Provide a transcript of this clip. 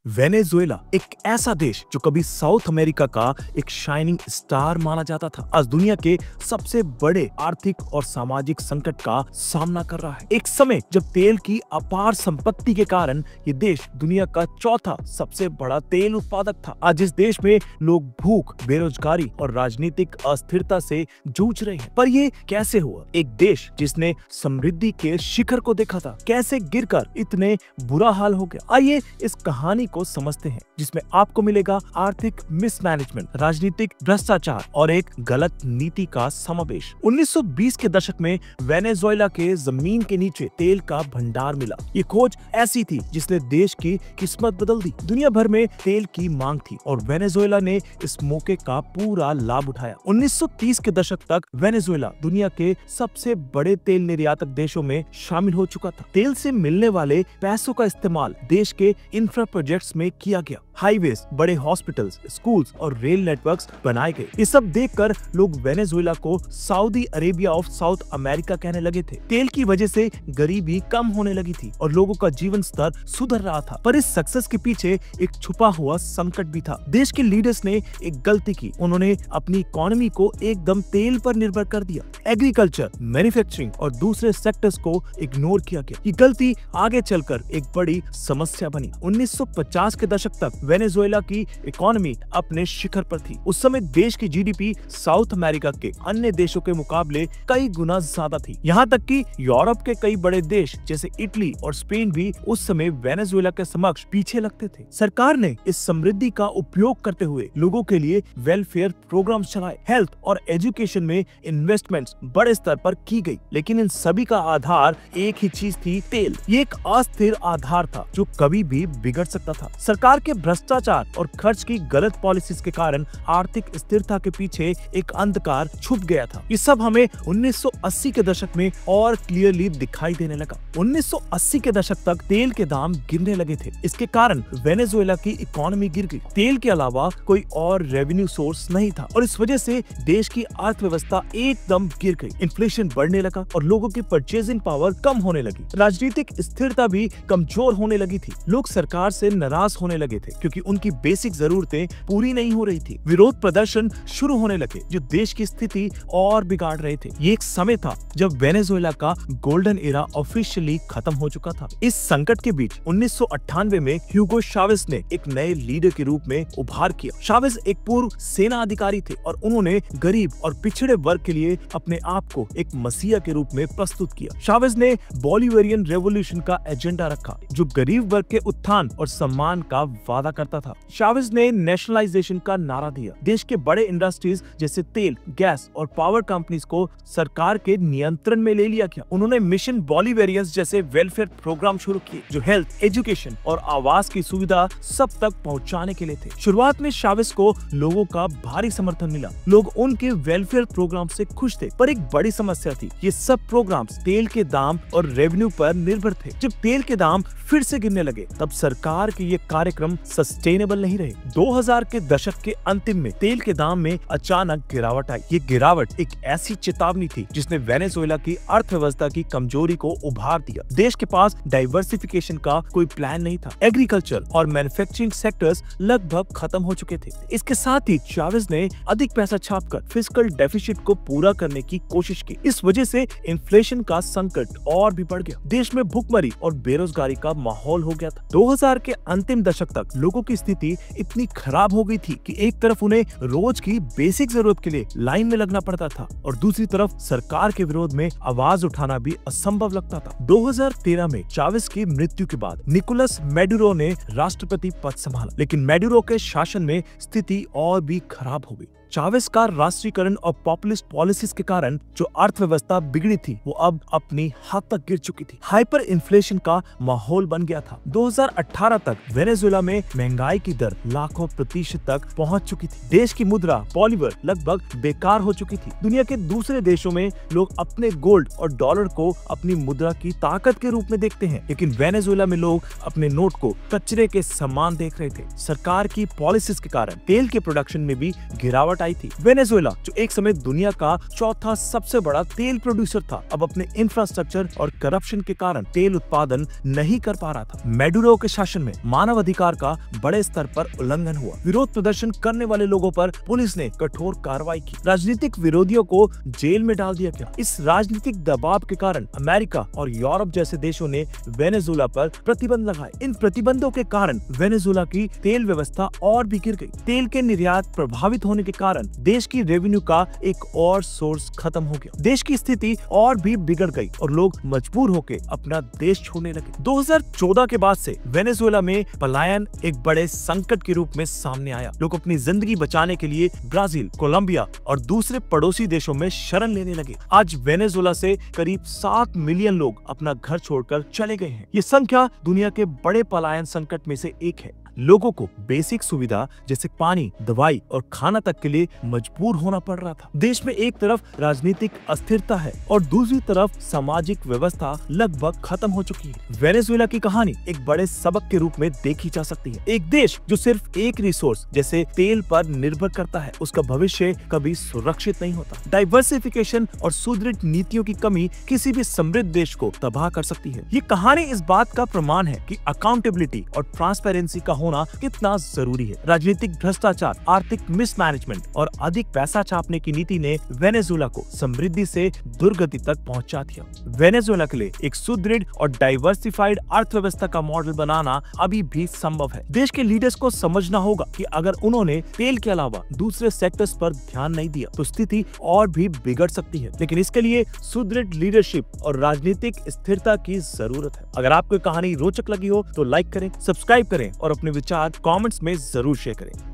Venezuela एक ऐसा देश जो कभी साउथ अमेरिका का एक शाइनिंग स्टार माना जाता था, आज दुनिया के सबसे बड़े आर्थिक और सामाजिक संकट का सामना कर रहा है। एक समय जब तेल की अपार संपत्ति के कारण ये देश दुनिया का चौथा सबसे बड़ा तेल उत्पादक था। आज इस देश में लोग भूख, बेरोजगारी और राजनीतिक अस्थिरता से जूझ रहे हैं। पर ये कैसे हुआ? एक देश जिसने समृद्धि के शिखर को देखा था, कैसे गिरकर इतने बुरा हाल हो गया? आइए इस कहानी को समझते हैं, जिसमें आपको मिलेगा आर्थिक मिसमैनेजमेंट, राजनीतिक भ्रष्टाचार और एक गलत नीति का समावेश। 1920 के दशक में वेनेजुएला के जमीन के नीचे तेल का भंडार मिला। ये खोज ऐसी थी जिसने देश की किस्मत बदल दी। दुनिया भर में तेल की मांग थी और वेनेजुएला ने इस मौके का पूरा लाभ उठाया। 1930 के दशक तक वेनेजुएला दुनिया के सबसे बड़े तेल निर्यातक देशों में शामिल हो चुका था। तेल से मिलने वाले पैसों का इस्तेमाल देश के इंफ्रा प्रोजेक्ट्स में किया गया। हाईवेज, बड़े हॉस्पिटल्स, स्कूल्स और रेल नेटवर्क्स बनाए गए। ये सब देखकर लोग वेनेजुएला को Saudi Arabia of south America कहने लगे थे। तेल की वजह से गरीबी कम होने लगी थी और लोगों का जीवन स्तर सुधर रहा था। पर इस सक्सेस के पीछे एक छुपा हुआ संकट भी था। देश के लीडर्स ने एक गलती की। उन्होंने अपनी इकोनॉमी को एकदम तेल पर निर्भर कर दिया। एग्रीकल्चर, मैन्युफैक्चरिंग और दूसरे सेक्टर्स को इग्नोर किया गया। ये गलती आगे चलकर एक बड़ी समस्या बनी। 1950 के दशक तक वेनेजुएला की इकोनॉमी अपने शिखर पर थी। उस समय देश की जीडीपी साउथ अमेरिका के अन्य देशों के मुकाबले कई गुना ज्यादा थी। यहाँ तक कि यूरोप के कई बड़े देश जैसे इटली और स्पेन भी उस समय वेनेजुएला के समक्ष पीछे लगते थे। सरकार ने इस समृद्धि का उपयोग करते हुए लोगों के लिए वेलफेयर प्रोग्राम्स चलाए। हेल्थ और एजुकेशन में इन्वेस्टमेंट्स बड़े स्तर पर की गई, लेकिन इन सभी का आधार एक ही चीज थी, तेल। ये एक अस्थिर आधार था जो कभी भी बिगड़ सकता था। सरकार के भ्रष्टाचार और खर्च की गलत पॉलिसीज के कारण आर्थिक स्थिरता के पीछे एक अंधकार छुप गया था। ये सब हमें 1980 के दशक में और क्लियरली दिखाई देने लगा। 1980 के दशक तक तेल के दाम गिरने लगे थे। इसके कारण वेनेजुएला की इकोनॉमी गिर गई। तेल के अलावा कोई और रेवेन्यू सोर्स नहीं था और इस वजह से देश की अर्थव्यवस्था एकदम गिर गई। इन्फ्लेशन बढ़ने लगा और लोगों की परचेजिंग पावर कम होने लगी। राजनीतिक स्थिरता भी कमजोर होने लगी थी। लोग सरकार से नाराज होने लगे थे क्योंकि उनकी बेसिक जरूरतें पूरी नहीं हो रही थी। विरोध प्रदर्शन शुरू होने लगे जो देश की स्थिति और बिगाड़ रहे थे। ये एक समय था जब वेनेजुएला का गोल्डन एरा ऑफिशियली खत्म हो चुका था। इस संकट के बीच 1998 में ह्यूगो चावेज ने एक नए लीडर के रूप में उभार किया। चावेज एक पूर्व सेना अधिकारी थे और उन्होंने गरीब और पिछड़े वर्ग के लिए अपने आप को एक मसीहा के रूप में प्रस्तुत किया। चावेज ने बोलिवेरियन रेवोल्यूशन का एजेंडा रखा जो गरीब वर्ग के उत्थान और सम्मान का वादा करता था। चावेज ने नेशनलाइजेशन का नारा दिया। देश के बड़े इंडस्ट्रीज जैसे तेल, गैस और पावर कंपनीज को सरकार के नियंत्रण में ले लिया गया। उन्होंने मिशन बोलिवेरियंस जैसे वेलफेयर प्रोग्राम शुरू किए जो हेल्थ, एजुकेशन और आवास की सुविधा सब तक पहुंचाने के लिए थे। शुरुआत में चावेज को लोगों का भारी समर्थन मिला। लोग उनके वेलफेयर प्रोग्राम से खुश थे, पर एक बड़ी समस्या थी। ये सब प्रोग्राम्स तेल के दाम और रेवेन्यू पर निर्भर थे। जब तेल के दाम फिर से गिरने लगे तब सरकार के ये कार्यक्रम सस्टेनेबल नहीं रहे। 2000 के दशक के अंतिम में तेल के दाम में अचानक गिरावट आई। ये गिरावट एक ऐसी चेतावनी थी जिसने वेनेजुएला की अर्थव्यवस्था की कमजोरी को उभार दिया। देश के पास डाइवर्सिफिकेशन का कोई प्लान नहीं था। एग्रीकल्चर और मैन्युफैक्चरिंग सेक्टर्स लगभग खत्म हो चुके थे। इसके साथ ही चावेज ने अधिक पैसा छापकर फिस्कल डेफिसिट को पूरा करने की कोशिश की। इस वजह से इन्फ्लेशन का संकट और भी बढ़ गया। देश में भुखमरी और बेरोजगारी का माहौल हो गया था। 2000 के अंतिम दशक तक लोगों की स्थिति इतनी खराब हो गई थी कि एक तरफ उन्हें रोज की बेसिक जरूरत के लिए लाइन में लगना पड़ता था और दूसरी तरफ सरकार के विरोध में आवाज उठाना भी असंभव लगता था। 2013 में चावेज की मृत्यु के बाद निकोलस मैडुरो ने राष्ट्रपति पद संभाला, लेकिन मैडुरो के शासन में स्थिति और भी खराब हो गई। चावेज का राष्ट्रीयकरण और पॉपुलिस्ट पॉलिसीज के कारण जो अर्थव्यवस्था बिगड़ी थी वो अब अपनी हद तक गिर चुकी थी। हाइपर इन्फ्लेशन का माहौल बन गया था। 2018 तक वेनेजुएला में महंगाई की दर लाखों प्रतिशत तक पहुंच चुकी थी। देश की मुद्रा बॉलीवर लगभग बेकार हो चुकी थी। दुनिया के दूसरे देशों में लोग अपने गोल्ड और डॉलर को अपनी मुद्रा की ताकत के रूप में देखते हैं, लेकिन वेनेजुएला में लोग अपने नोट को कचरे के समान देख रहे थे। सरकार की पॉलिसीज के कारण तेल के प्रोडक्शन में भी गिरावट गिरावट आई थी। वेनेजुएला जो एक समय दुनिया का चौथा सबसे बड़ा तेल प्रोड्यूसर था, अब अपने इंफ्रास्ट्रक्चर और करप्शन के कारण तेल उत्पादन नहीं कर पा रहा था। मेडुरो के शासन में मानव अधिकार का बड़े स्तर पर उल्लंघन हुआ। विरोध प्रदर्शन करने वाले लोगों पर पुलिस ने कठोर कार्रवाई की। राजनीतिक विरोधियों को जेल में डाल दिया गया। इस राजनीतिक दबाव के कारण अमेरिका और यूरोप जैसे देशों ने वेनेजुएला पर प्रतिबंध लगाए। इन प्रतिबंधों के कारण वेनेजुएला की तेल व्यवस्था और भी गिर गई। तेल के निर्यात प्रभावित होने के कारण देश की रेवेन्यू का एक और सोर्स खत्म हो गया। देश की स्थिति और भी बिगड़ गई और लोग मजबूर होकर अपना देश छोड़ने लगे। 2014 के बाद से वेनेजुएला में पलायन एक बड़े संकट के रूप में सामने आया। लोग अपनी जिंदगी बचाने के लिए ब्राजील, कोलंबिया और दूसरे पड़ोसी देशों में शरण लेने लगे। आज वेनेजुएला से करीब 7 मिलियन लोग अपना घर छोड़कर चले गए हैं। ये संख्या दुनिया के बड़े पलायन संकट में से एक है। लोगों को बेसिक सुविधा जैसे पानी, दवाई और खाना तक के लिए मजबूर होना पड़ रहा था। देश में एक तरफ राजनीतिक अस्थिरता है और दूसरी तरफ सामाजिक व्यवस्था लगभग खत्म हो चुकी है। वेनेजुएला की कहानी एक बड़े सबक के रूप में देखी जा सकती है। एक देश जो सिर्फ एक रिसोर्स जैसे तेल पर निर्भर करता है, उसका भविष्य कभी सुरक्षित नहीं होता। डाइवर्सिफिकेशन और सुदृढ़ नीतियों की कमी किसी भी समृद्ध देश को तबाह कर सकती है। ये कहानी इस बात का प्रमाण है कि अकाउंटेबिलिटी और ट्रांसपेरेंसी का होना कितना जरूरी है। राजनीतिक भ्रष्टाचार, आर्थिक मिसमैनेजमेंट और अधिक पैसा छापने की नीति ने वेनेजुएला को समृद्धि से दुर्गति तक पहुंचा दिया। वेनेजुएला के लिए एक सुदृढ़ और डाइवर्सिफाइड अर्थव्यवस्था का मॉडल बनाना अभी भी संभव है। देश के लीडर्स को समझना होगा कि अगर उन्होंने तेल के अलावा दूसरे सेक्टर्स पर ध्यान नहीं दिया तो स्थिति और भी बिगड़ सकती है। लेकिन इसके लिए सुदृढ़ लीडरशिप और राजनीतिक स्थिरता की जरूरत है। अगर आपको कहानी रोचक लगी हो तो लाइक करें, सब्सक्राइब करें और अपने विचार कमेंट्स में जरूर शेयर करें।